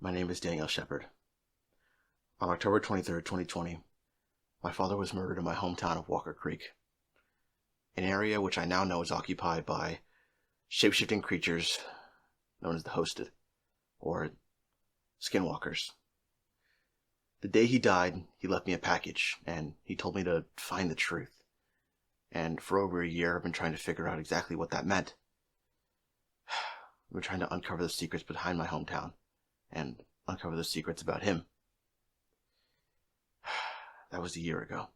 My name is Daniel Shepard. On October 23rd, 2020, my father was murdered in my hometown of Walker Creek, an area which I now know is occupied by shape-shifting creatures known as the Hosted, or Skinwalkers. The day he died, he left me a package, and he told me to find the truth. And for over a year, I've been trying to figure out exactly what that meant. I've been trying to uncover the secrets behind my hometown, and uncover the secrets about him. That was a year ago.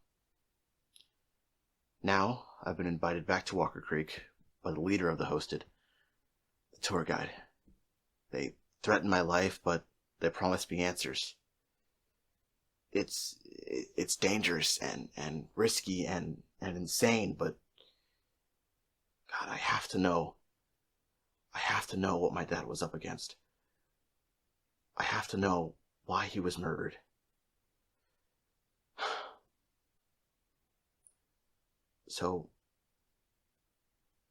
Now, I've been invited back to Walker Creek by the leader of the Hosted, the tour guide. They threatened my life, but they promised me answers. It's dangerous and risky and insane, but God, I have to know. I have to know what my dad was up against. I have to know why he was murdered. So,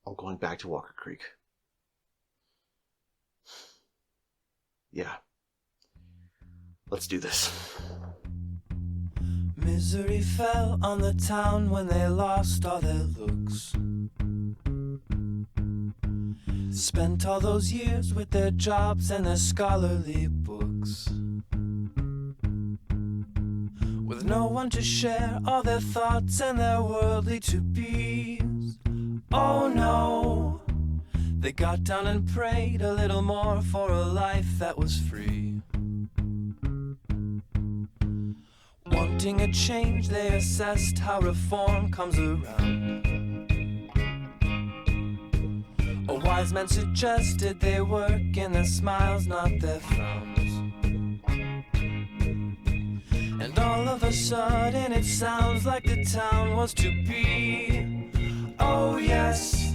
I'm going back to Walker Creek. Yeah. Let's do this. Misery fell on the town when they lost all their looks. Spent all those years with their jobs and their scholarly books, with no one to share all their thoughts and their worldly to-be's. Oh no, they got down and prayed a little more for a life that was free. Wanting a change, they assessed how reform comes around. A wise man suggested they work in their smiles, not their frowns. And all of a sudden it sounds like the town was to be, oh yes,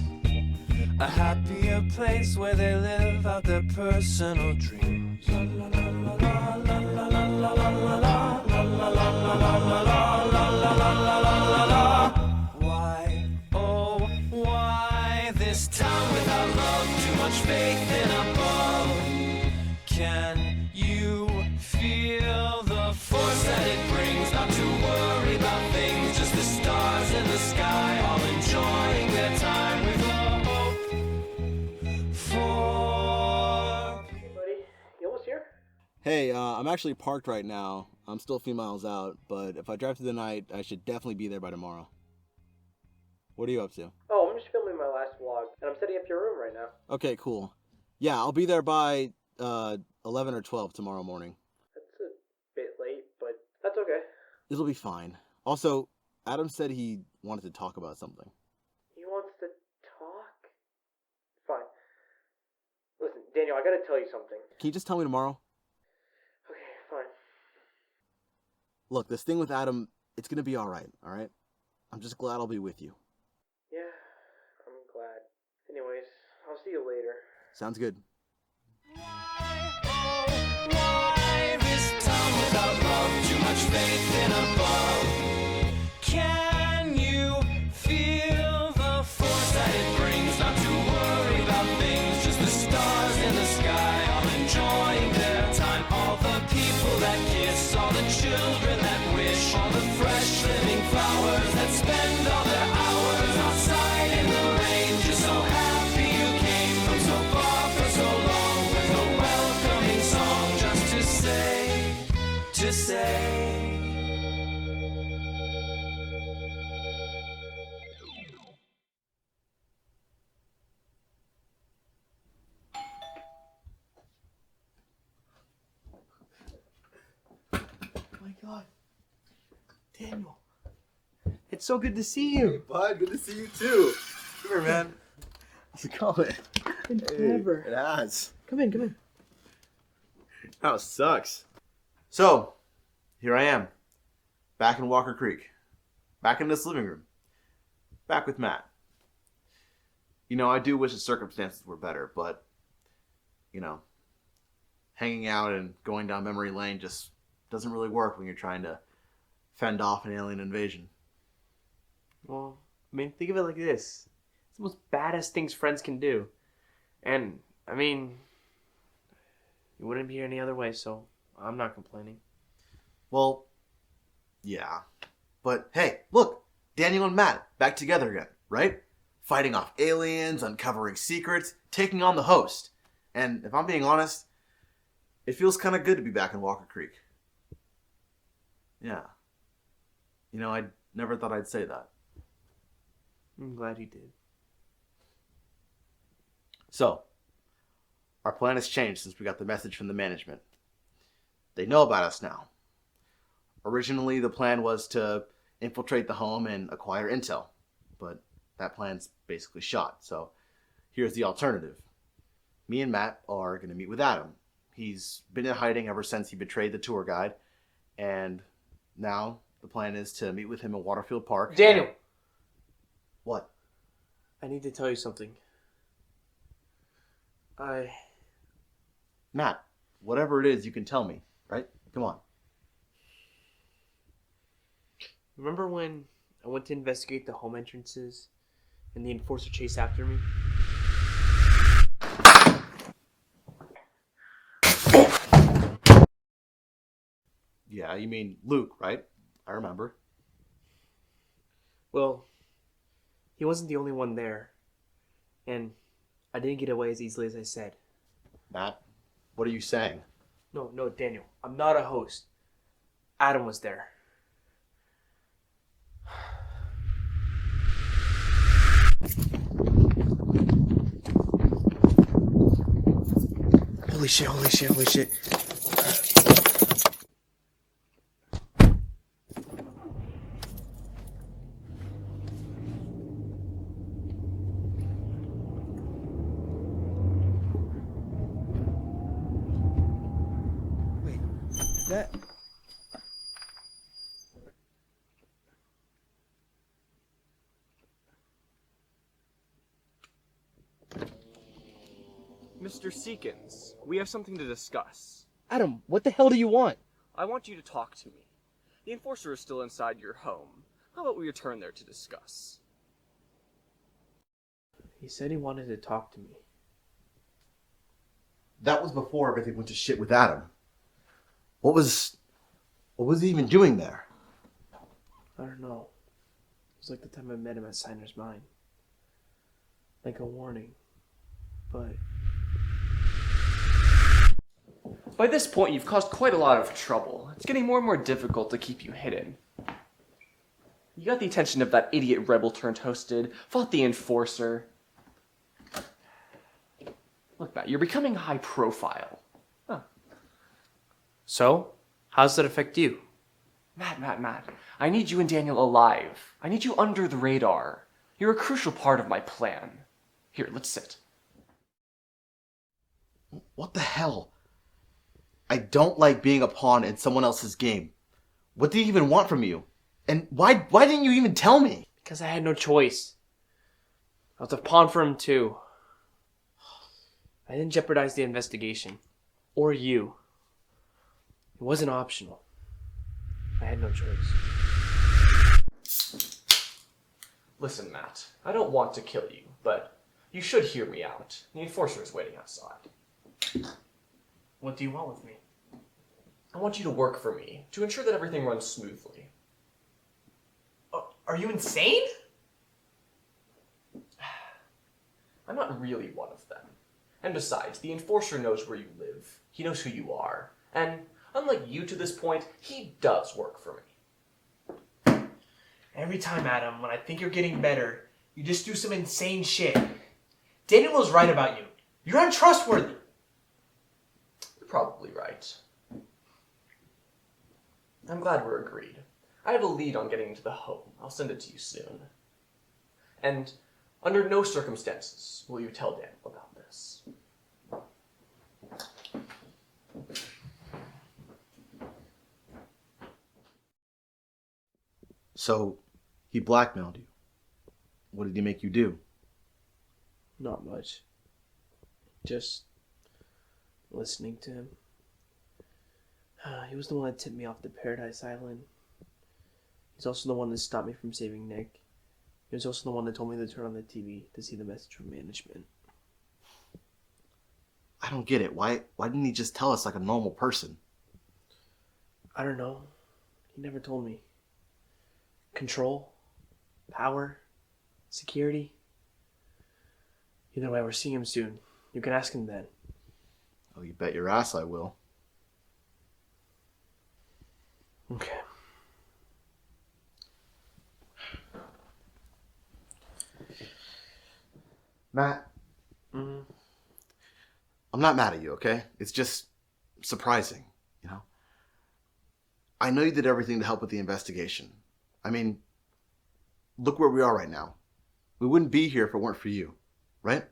a happier place where they live out their personal dreams. La la la la la la la la la la la la la la la la la. Why, oh why this town without love, too much faith in above? Can you feel the force that it brings? Not to worry about things, just the stars in the sky, all enjoying their time with hope for. Hey buddy, you almost here? Hey, I'm actually parked right now. I'm still a few miles out, but if I drive through the night, I should definitely be there by tomorrow. What are you up to? Oh, I'm just filming my last vlog, and I'm setting up your room right now. Okay, cool. Yeah, I'll be there by 11 or 12 tomorrow morning. That's a bit late, but that's okay. It'll be fine. Also, Adam said he wanted to talk about something. He wants to talk? Fine. Listen, Daniel, I gotta tell you something. Can you just tell me tomorrow? Okay, fine. Look, this thing with Adam, it's gonna be alright? I'm just glad I'll be with you. Yeah, I'm glad. Anyways, I'll see you later. Sounds good. Why this town without love, too much faith in above? Can you feel the force that it brings? Not to worry about things, just the stars in the sky, all enjoying their time. All the people that kiss, all the children that wish, all the fresh living flowers that spend all their hours outside in the rain. Just so happy you came from so far for so long, with a welcoming song just to say. Oh my God, Daniel, it's so good to see you. Hey, bud, good to see you too. Come here, man. How's it going? Never. It has. Come in. Oh, sucks. So, here I am, back in Walker Creek, back in this living room, back with Matt. You know, I do wish the circumstances were better, but, you know, hanging out and going down memory lane just doesn't really work when you're trying to fend off an alien invasion. Well, I mean, think of it like this. It's the most baddest things friends can do. And, I mean, It wouldn't be any other way, so I'm not complaining. Well, yeah. But hey, look, Daniel and Matt back together again, right? Fighting off aliens, uncovering secrets, taking on the host. And if I'm being honest, it feels kind of good to be back in Walker Creek. Yeah. You know, I never thought I'd say that. I'm glad you did. So, our plan has changed since we got the message from the management. They know about us now. Originally, the plan was to infiltrate the home and acquire intel, but that plan's basically shot. So, here's the alternative. Me and Matt are going to meet with Adam. He's been in hiding ever since he betrayed the tour guide, and now the plan is to meet with him in Waterfield Park. Daniel! What? I need to tell you something. Matt, whatever it is, you can tell me, right? Come on. Remember when I went to investigate the home entrances and the enforcer chased after me? Yeah, you mean Luke, right? I remember. Well, he wasn't the only one there. And I didn't get away as easily as I said. Matt, what are you saying? No, Daniel. I'm not a host. Adam was there. Holy shit. Wait, that... Mr. Seekins, we have something to discuss. Adam, what the hell do you want? I want you to talk to me. The enforcer is still inside your home. How about we return there to discuss? He said he wanted to talk to me. That was before everything went to shit with Adam. What was he even doing there? I don't know. It was like the time I met him at Signer's Mine. Like a warning. But By this point, you've caused quite a lot of trouble. It's getting more and more difficult to keep you hidden. You got the attention of that idiot rebel turned hosted, fought the enforcer. Look, Matt, you're becoming high profile. Huh. so, how does that affect you? Matt, I need you and Daniel alive. I need you under the radar. You're a crucial part of my plan. Here, let's sit. What the hell? I don't like being a pawn in someone else's game. What do you even want from you? And why didn't you even tell me? Because I had no choice. I was a pawn for him too. I didn't jeopardize the investigation. Or you. It wasn't optional. I had no choice. Listen, Matt, I don't want to kill you, but you should hear me out. The enforcer is waiting outside. What do you want with me? I want you to work for me, to ensure that everything runs smoothly. Are you insane? I'm not really one of them. And besides, the enforcer knows where you live. He knows who you are. And unlike you to this point, he does work for me. Every time, Adam, when I think you're getting better, you just do some insane shit. Daniel was right about you. You're untrustworthy. You're probably right. I'm glad we're agreed. I have a lead on getting into the home. I'll send it to you soon. And under no circumstances will you tell Daniel about this. So, he blackmailed you. What did he make you do? Not much. Just listening to him. He was the one that tipped me off to Paradise Island. He's also the one that stopped me from saving Nick. He was also the one that told me to turn on the TV to see the message from management. I don't get it. Why didn't he just tell us like a normal person? I don't know. He never told me. Control, power, security. Either way, we're seeing him soon. You can ask him then. Oh, you bet your ass I will. Okay. Matt, Mm-hmm. I'm not mad at you, okay? It's just surprising, you know? I know you did everything to help with the investigation. I mean, look where we are right now. We wouldn't be here if it weren't for you, right?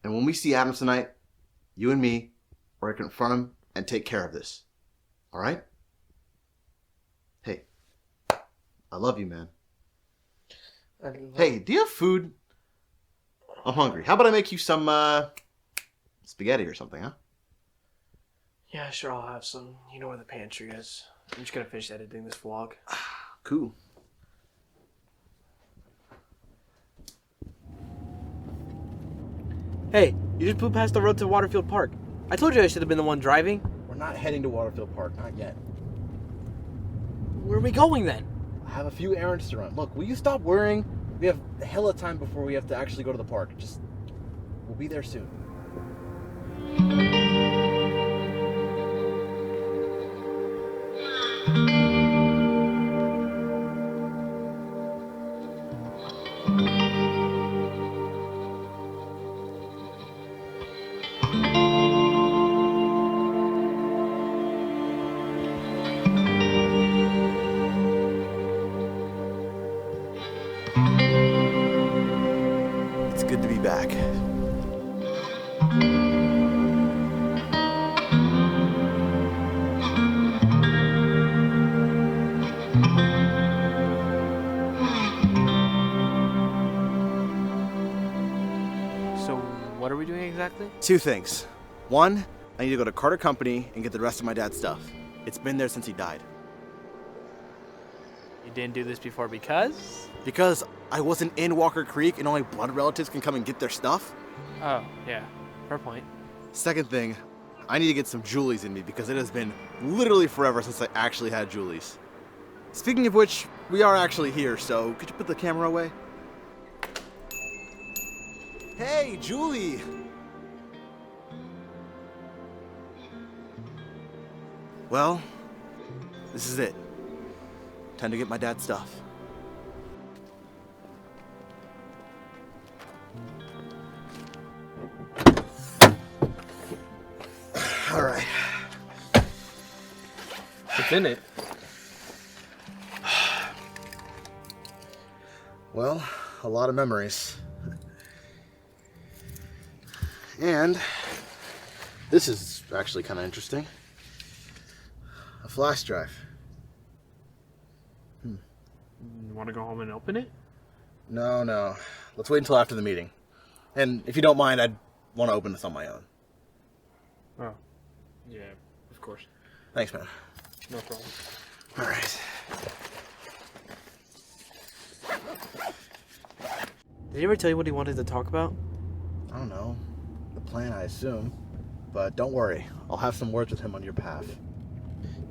And when we see Adams tonight, you and me are going to confront him and take care of this. All right? Hey, I love you, man. Hey, do you have food? I'm hungry. How about I make you some spaghetti or something, huh? Yeah, sure, I'll have some. You know where the pantry is. I'm just gonna finish editing this vlog. Cool. Hey, you just blew past the road to Waterfield Park. I told you I should have been the one driving. We're not heading to Waterfield Park, not yet. Where are we going then? I have a few errands to run. Look, will you stop worrying? We have a hell of time before we have to actually go to the park. We'll be there soon. It's good to be back. So, what are we doing exactly? Two things. One, I need to go to Carter Company and get the rest of my dad's stuff. It's been there since he died. You didn't do this before because? Because I wasn't in Walker Creek and only blood relatives can come and get their stuff. Oh, yeah. Fair point. Second thing, I need to get some Julies in me because it has been literally forever since I actually had Julies. Speaking of which, we are actually here, so could you put the camera away? Hey, Julie! Well, this is it. Time to get my dad's stuff. All right. What's in it? Well, a lot of memories. And this is actually kind of interesting. A flash drive. You want to go home and open it? No. Let's wait until after the meeting. And if you don't mind, I'd want to open this on my own. Oh. Yeah, of course. Thanks, man. No problem. All right. Did he ever tell you what he wanted to talk about? I don't know. The plan, I assume. But don't worry. I'll have some words with him on your behalf. It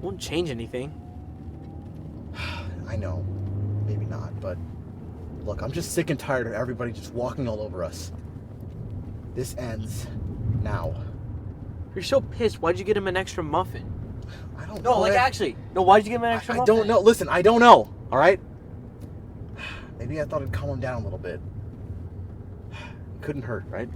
won't change anything. I know. Maybe not, but look, I'm just sick and tired of everybody just walking all over us. This ends now. You're so pissed. Why'd you get him an extra muffin? I don't No, know. like actually. No, why'd you get him an extra I muffin? don't know. Listen, I don't know. All right? Maybe I thought it'd calm him down a little bit. Couldn't hurt, right?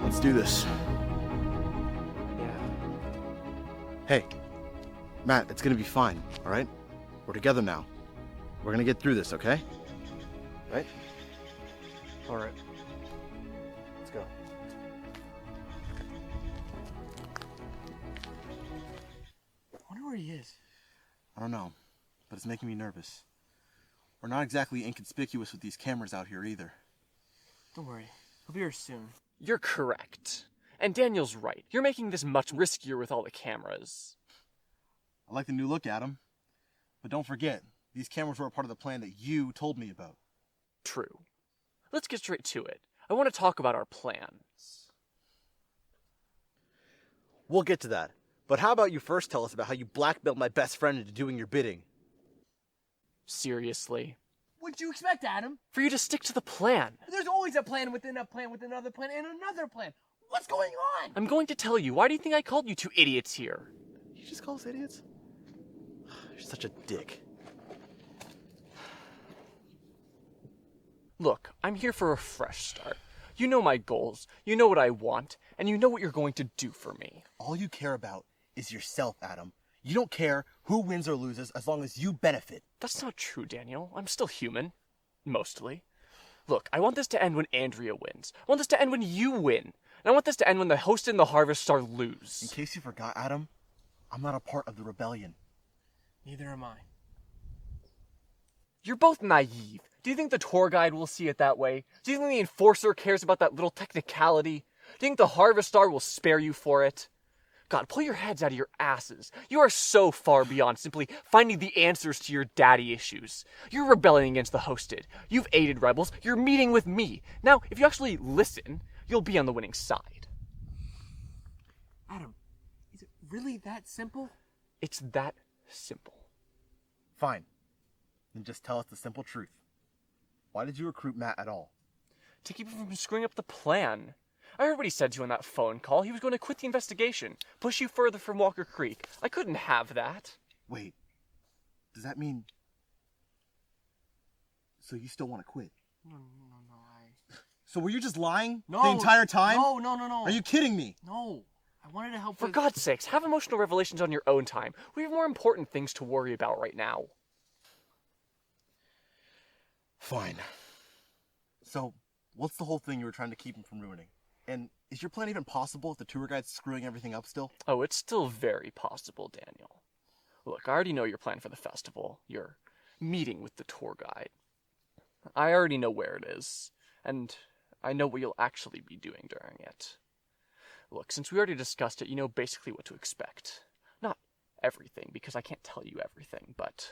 Let's do this. Yeah. Hey, Matt, it's gonna be fine, all right? We're together now. We're gonna get through this, okay? Right? All right. Let's go. I wonder where he is. I don't know, but it's making me nervous. We're not exactly inconspicuous with these cameras out here either. Don't worry. He'll be here soon. You're correct. And Daniel's right. You're making this much riskier with all the cameras. I like the new look at him. But don't forget, these cameras were a part of the plan that you told me about. True. Let's get straight to it. I want to talk about our plans. We'll get to that. But how about you first tell us about how you blackmailed my best friend into doing your bidding? Seriously. What'd you expect, Adam? For you to stick to the plan. There's always a plan within a plan with another plan and another plan. What's going on? I'm going to tell you. Why do you think I called you two idiots here? You just call us idiots? You're such a dick. Look, I'm here for a fresh start. You know my goals, you know what I want, and you know what you're going to do for me. All you care about is yourself, Adam. You don't care who wins or loses as long as you benefit. That's not true, Daniel. I'm still human. Mostly. Look, I want this to end when Andrea wins. I want this to end when you win. And I want this to end when the host and the Harvest Star In lose. case you forgot, Adam, I'm not a part of the rebellion. Neither am I. You're both naive. Do you think the tour guide will see it that way? Do you think the enforcer cares about that little technicality? Do you think the Harvest Star will spare you for it? God, pull your heads out of your asses. You are so far beyond simply finding the answers to your daddy issues. You're rebelling against the hosted. You've aided rebels. You're meeting with me. Now, if you actually listen, you'll be on the winning side. Adam, is it really that simple? It's that simple. Fine. Then just tell us the simple truth. Why did you recruit Matt at all? To keep him from screwing up the plan. I heard what he said to you on that phone call. He was going to quit the investigation, push you further from Walker Creek. I couldn't have that. Wait. Does that mean... So you still want to quit? No. So were you just lying No. the entire time? No. Are you kidding me? No. I wanted to help For with... God's sakes, have emotional revelations on your own time. We have more important things to worry about right now. Fine. So, what's the whole thing you were trying to keep him from ruining? And is your plan even possible if the tour guide's screwing everything up still? Oh, it's still very possible, Daniel. Look, I already know your plan for the festival. Your meeting with the tour guide. I already know where it is. And I know what you'll actually be doing during it. Look, since we already discussed it, you know basically what to expect. Not everything, because I can't tell you everything, but...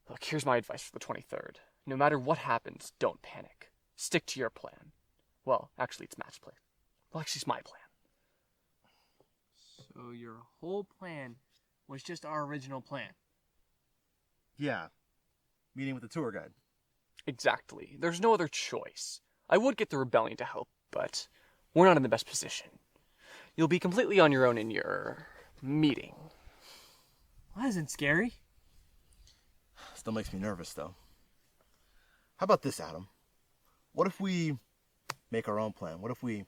Look, here's my advice for the 23rd. No matter what happens, don't panic. Stick to your plan. Well, actually, it's Matt's plan. Well, actually, it's my plan. So your whole plan was just our original plan? Yeah. Meeting with the tour guide. Exactly. There's no other choice. I would get the rebellion to help, but we're not in the best position. You'll be completely on your own in your meeting. Well, that isn't scary. Still makes me nervous, though. How about this, Adam? What if we make our own plan? What if we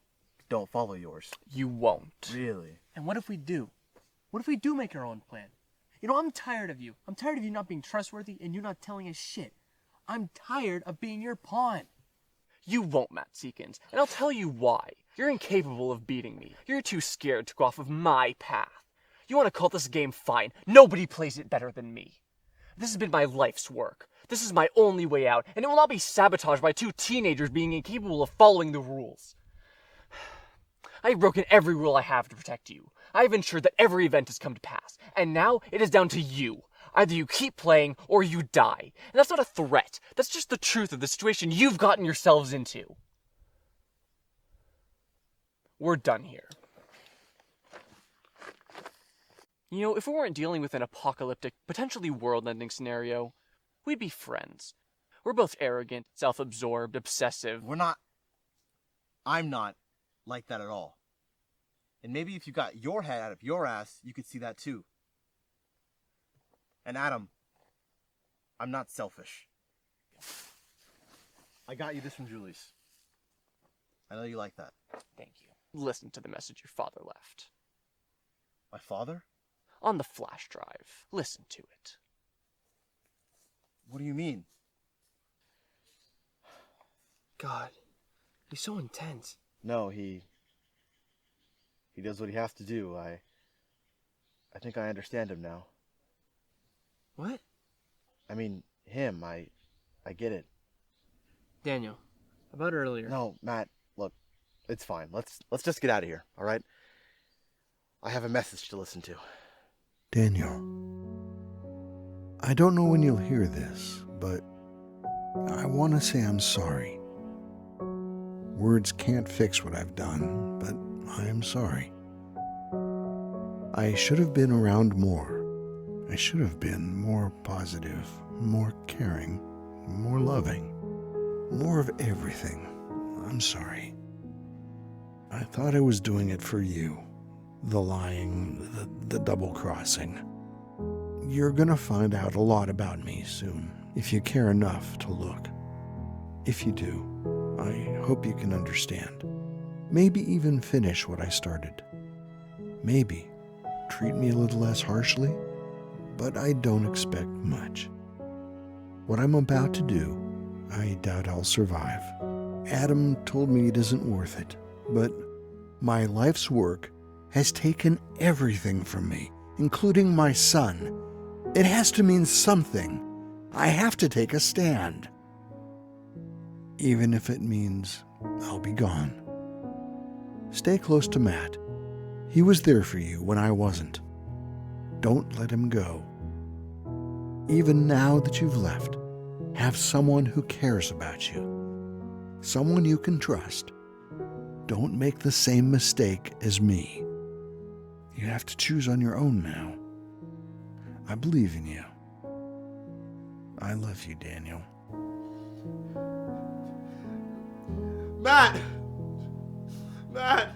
don't follow yours? You won't. Really? And what if we do? What if we do make our own plan? You know, I'm tired of you. I'm tired of you not being trustworthy and you not telling us shit. I'm tired of being your pawn. You won't, Matt Seekins, and I'll tell you why. You're incapable of beating me. You're too scared to go off of my path. You want to call this game fine? Nobody plays it better than me. This has been my life's work. This is my only way out, and it will not be sabotaged by two teenagers being incapable of following the rules. I have broken every rule I have to protect you. I have ensured that every event has come to pass, and now it is down to you. Either you keep playing, or you die. And that's not a threat. That's just the truth of the situation you've gotten yourselves into. We're done here. You know, if we weren't dealing with an apocalyptic, potentially world-ending scenario, we'd be friends. We're both arrogant, self-absorbed, obsessive. I'm not like that at all. And maybe if you got your head out of your ass, you could see that too. And Adam, I'm not selfish. I got you this from Julie's. I know you like that. Thank you. Listen to the message your father left. My father? On the flash drive. Listen to it. What do you mean? God, he's so intense. No, he does what he has to do. I think I understand him now. What? I mean, him, I get it. Daniel, About earlier. No, Matt, look, it's fine. Let's just get out of here, all right? I have a message to listen to. Daniel, I don't know when you'll hear this, but I want to say I'm sorry. Words can't fix what I've done, but I am sorry. I should have been around more. I should have been more positive, more caring, more loving, more of everything. I'm sorry. I thought I was doing it for you. The lying, the double-crossing. You're gonna find out a lot about me soon, if you care enough to look. If you do, I hope you can understand. Maybe even finish what I started. Maybe treat me a little less harshly, but I don't expect much. What I'm about to do, I doubt I'll survive. Adam told me it isn't worth it, but my life's work has taken everything from me, including my son. It has to mean something. I have to take a stand. Even if it means I'll be gone. Stay close to Matt. He was there for you when I wasn't. Don't let him go. Even now that you've left, have someone who cares about you. Someone you can trust. Don't make the same mistake as me. You have to choose on your own now. I believe in you. I love you, Daniel. Matt! Matt!